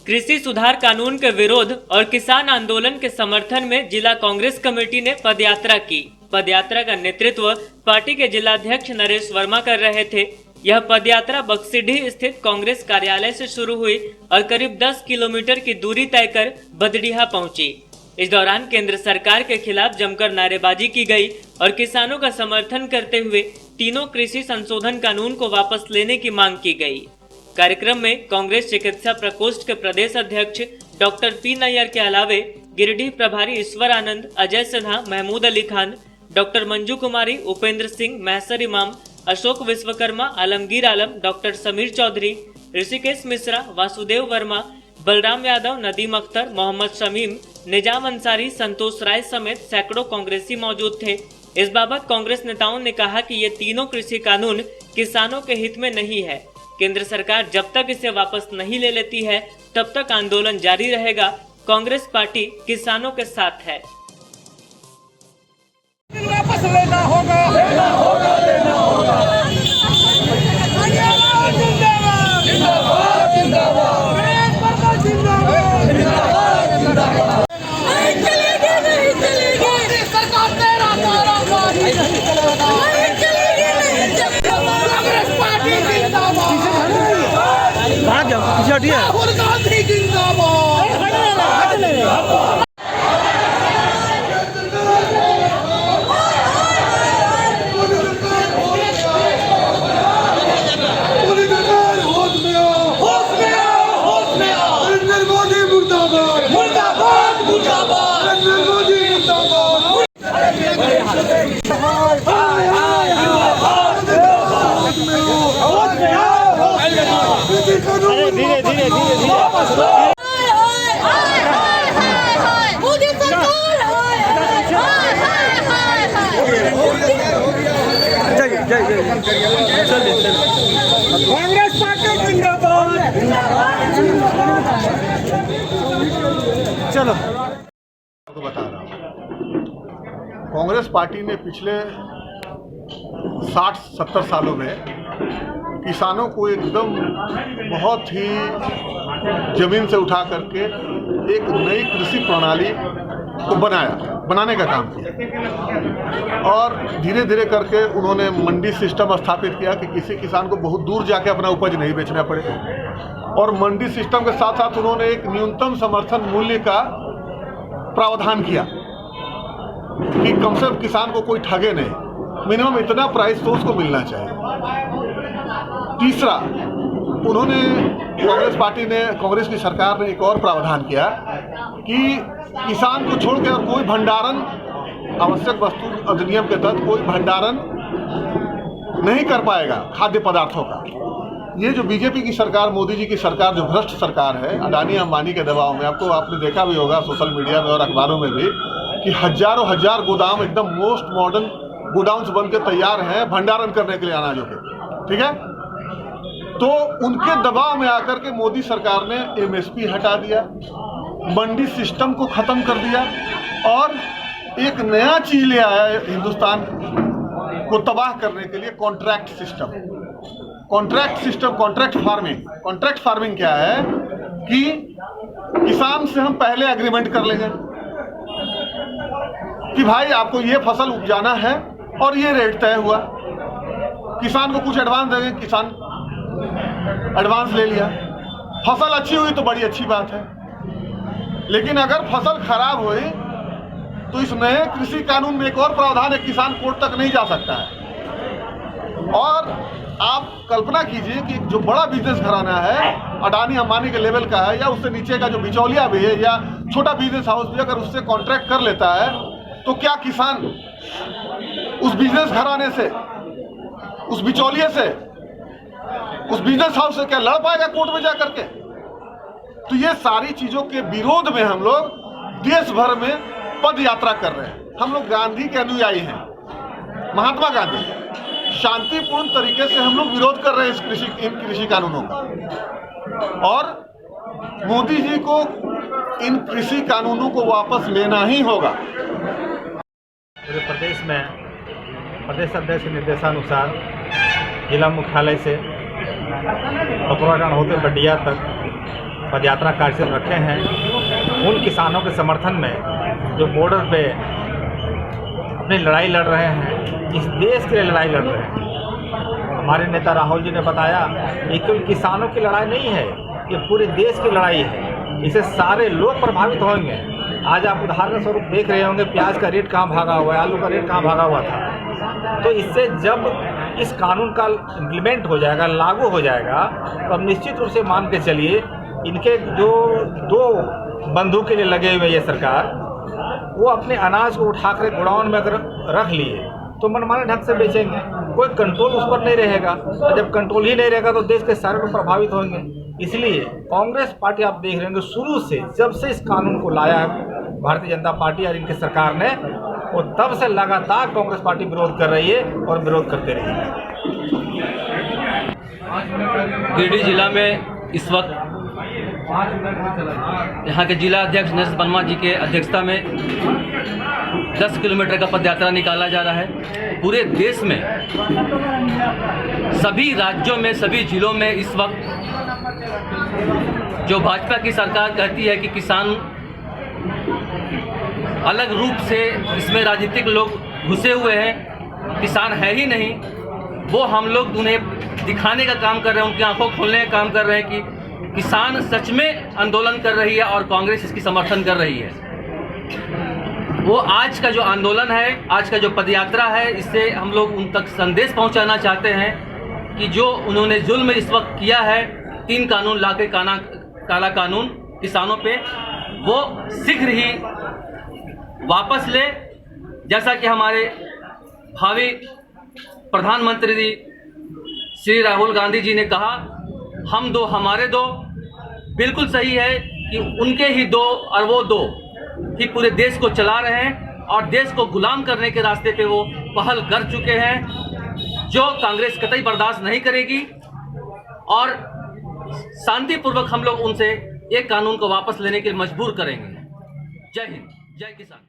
कृषि सुधार कानून के विरोध और किसान आंदोलन के समर्थन में जिला कांग्रेस कमेटी ने पदयात्रा की। पदयात्रा का नेतृत्व पार्टी के जिलाध्यक्ष नरेश वर्मा कर रहे थे। यह पदयात्रा बक्सीडीह स्थित कांग्रेस कार्यालय से शुरू हुई और करीब 10 किलोमीटर की दूरी तय कर बदडीहा पहुंची। इस दौरान केंद्र सरकार के खिलाफ जमकर नारेबाजी की गई और किसानों का समर्थन करते हुए तीनों कृषि संशोधन कानून को वापस लेने की मांग की गई। कार्यक्रम में कांग्रेस चिकित्सा प्रकोष्ठ के प्रदेश अध्यक्ष डॉक्टर पी नैयर के अलावे गिरिडीह प्रभारी ईश्वर आनंद, अजय सिन्हा, महमूद अली खान, डॉक्टर मंजू कुमारी, उपेंद्र सिंह, महसर इमाम, अशोक विश्वकर्मा, आलमगीर आलम, डॉक्टर समीर चौधरी, ऋषिकेश मिश्रा, वासुदेव वर्मा, बलराम यादव, नदीम अख्तर, मोहम्मद शमीम, निजाम अंसारी, संतोष राय समेत सैकड़ों कांग्रेसी मौजूद थे। इस बाबत कांग्रेस नेताओं ने कहा कि ये तीनों कृषि कानून किसानों के हित में नहीं है। केंद्र सरकार जब तक इसे वापस नहीं ले लेती है तब तक आंदोलन जारी रहेगा। कांग्रेस पार्टी किसानों के साथ है। वापस लेना होगा, लेना होगा, लेना होगा। जिंदाबाद, जिंदाबाद, जिंदाबाद। नहीं चलेगी, नहीं चलेगी। सरकार तेरा ताराबाद नहीं चलेगी, नहीं चलेगी। कांग्रेस पार्टी जिंदाबाद। भाग जाओ, पीछे हटिए। राहुल गांधी जिंदाबाद। धीरे धीरे मोदी सरकार कांग्रेस पार्टी जिंदाबाद। चलो आपको बता रहा हूँ, कांग्रेस पार्टी ने पिछले 60-70 सालों में किसानों को एकदम बहुत ही जमीन से उठा करके एक नई कृषि प्रणाली को बनाने का काम किया और धीरे धीरे करके उन्होंने मंडी सिस्टम स्थापित किया कि किसी किसान को बहुत दूर जाके अपना उपज नहीं बेचना पड़े। और मंडी सिस्टम के साथ साथ उन्होंने एक न्यूनतम समर्थन मूल्य का प्रावधान किया कि कम से कम किसान को कोई ठगे नहीं, मिनिमम इतना प्राइस तो उसको मिलना चाहिए। तीसरा, उन्होंने कांग्रेस की सरकार ने एक और प्रावधान किया कि किसान को छोड़कर और कोई भंडारण, आवश्यक वस्तु अधिनियम के तहत कोई भंडारण नहीं कर पाएगा खाद्य पदार्थों का। ये जो बीजेपी की सरकार, मोदी जी की सरकार, जो भ्रष्ट सरकार है, अडानी अंबानी के दबाव में, आपने देखा भी होगा सोशल मीडिया में और अखबारों में भी कि हजारों हजार गोदाम एकदम मोस्ट मॉडर्न गोडाउन्स बन के तैयार हैं भंडारण करने के लिए अनाजों के, ठीक है। तो उनके दबाव में आकर के मोदी सरकार ने एमएसपी हटा दिया, मंडी सिस्टम को खत्म कर दिया और एक नया चीज ले आया हिंदुस्तान को तबाह करने के लिए, कॉन्ट्रैक्ट सिस्टम, कॉन्ट्रैक्ट फार्मिंग क्या है कि किसान से हम पहले एग्रीमेंट कर लेंगे कि भाई आपको ये फसल उपजाना है और ये रेट तय हुआ, किसान को कुछ एडवांस देंगे, किसान एडवांस ले लिया, फसल अच्छी हुई तो बड़ी अच्छी बात है। लेकिन अगर फसल खराब हुई तो इस नए कृषि कानून में एक और प्रावधान है, किसान कोर्ट तक नहीं जा सकता है। और आप कल्पना कीजिए कि जो बड़ा बिजनेस घराना है, अडानी अंबानी के लेवल का है या उससे नीचे का जो बिचौलिया भी है या छोटा बिजनेस हाउस भी, अगर उससे कॉन्ट्रैक्ट कर लेता है तो क्या किसान उस बिजनेस घराने से, उस बिचौलिए से, उस बिजनेस हाउस से क्या लड़ पाएगा कोर्ट में जाकर के? तो ये सारी चीजों के विरोध में हम लोग देश भर में पद यात्रा कर रहे हैं। हम लोग गांधी के अनुयायी हैं, महात्मा गांधी। शांतिपूर्ण तरीके से हम लोग विरोध कर रहे हैं इन कृषि कानूनों का और मोदी जी को इन कृषि कानूनों को वापस लेना ही होगा। पूरे प्रदेश में प्रदेश अध्यक्ष के निर्देशानुसार जिला मुख्यालय से पकड़ागढ़ होते बडिया तक पदयात्रा कार्यक्रम रखे हैं उन किसानों के समर्थन में जो बॉर्डर पे अपनी लड़ाई लड़ रहे हैं, इस देश के लिए लड़ाई लड़ रहे हैं। हमारे नेता राहुल जी ने बताया ये केवल किसानों की लड़ाई नहीं है, ये पूरे देश की लड़ाई है, इससे सारे लोग प्रभावित होंगे। आज आप उदाहरण स्वरूप देख रहे होंगे प्याज का रेट कहाँ भागा हुआ है, आलू का रेट कहाँ भागा हुआ था। तो इससे जब इस कानून का इम्प्लीमेंट हो जाएगा, लागू हो जाएगा, तो अब निश्चित रूप से मान के चलिए इनके जो 2 बंधु के लिए लगे हुए ये सरकार, वो अपने अनाज को उठाकर गोडाउन में अगर रख लिए तो मनमाने ढंग से बेचेंगे, कोई कंट्रोल उस पर नहीं रहेगा। और जब कंट्रोल ही नहीं रहेगा तो देश के सारे लोग प्रभावित होंगे। इसलिए कांग्रेस पार्टी आप देख रहे होंगे शुरू से, जब से इस कानून को लाया है भारतीय जनता पार्टी और इनकी सरकार ने, वो तब से लगातार कांग्रेस पार्टी विरोध कर रही है और विरोध करते रही है। गिरिडीह जिला में इस वक्त यहाँ के जिला अध्यक्ष नरेश वर्मा जी के अध्यक्षता में 10 किलोमीटर का पदयात्रा निकाला जा रहा है। पूरे देश में सभी राज्यों में, सभी जिलों में इस वक्त जो भाजपा की सरकार कहती है कि किसान अलग रूप से इसमें राजनीतिक लोग घुसे हुए हैं, किसान है ही नहीं, वो हम लोग उन्हें दिखाने का काम कर रहे हैं, उनकी आंखों खोलने का काम कर रहे हैं कि किसान सच में आंदोलन कर रही है और कांग्रेस इसकी समर्थन कर रही है। वो आज का जो आंदोलन है, आज का जो पदयात्रा है, इससे हम लोग उन तक संदेश पहुंचाना चाहते हैं कि जो उन्होंने जुल्म इस वक्त किया है, 3 कानून लाके काला कानून किसानों पे, वो शीघ्र ही वापस ले। जैसा कि हमारे भावी प्रधानमंत्री श्री राहुल गांधी जी ने कहा, हम 2 हमारे 2, बिल्कुल सही है कि उनके ही 2 और वो 2 ही पूरे देश को चला रहे हैं और देश को गुलाम करने के रास्ते पे वो पहल कर चुके हैं, जो कांग्रेस कतई बर्दाश्त नहीं करेगी। और शांतिपूर्वक हम लोग उनसे एक कानून को वापस लेने के लिए मजबूर करेंगे। जय हिंद, जय किसान।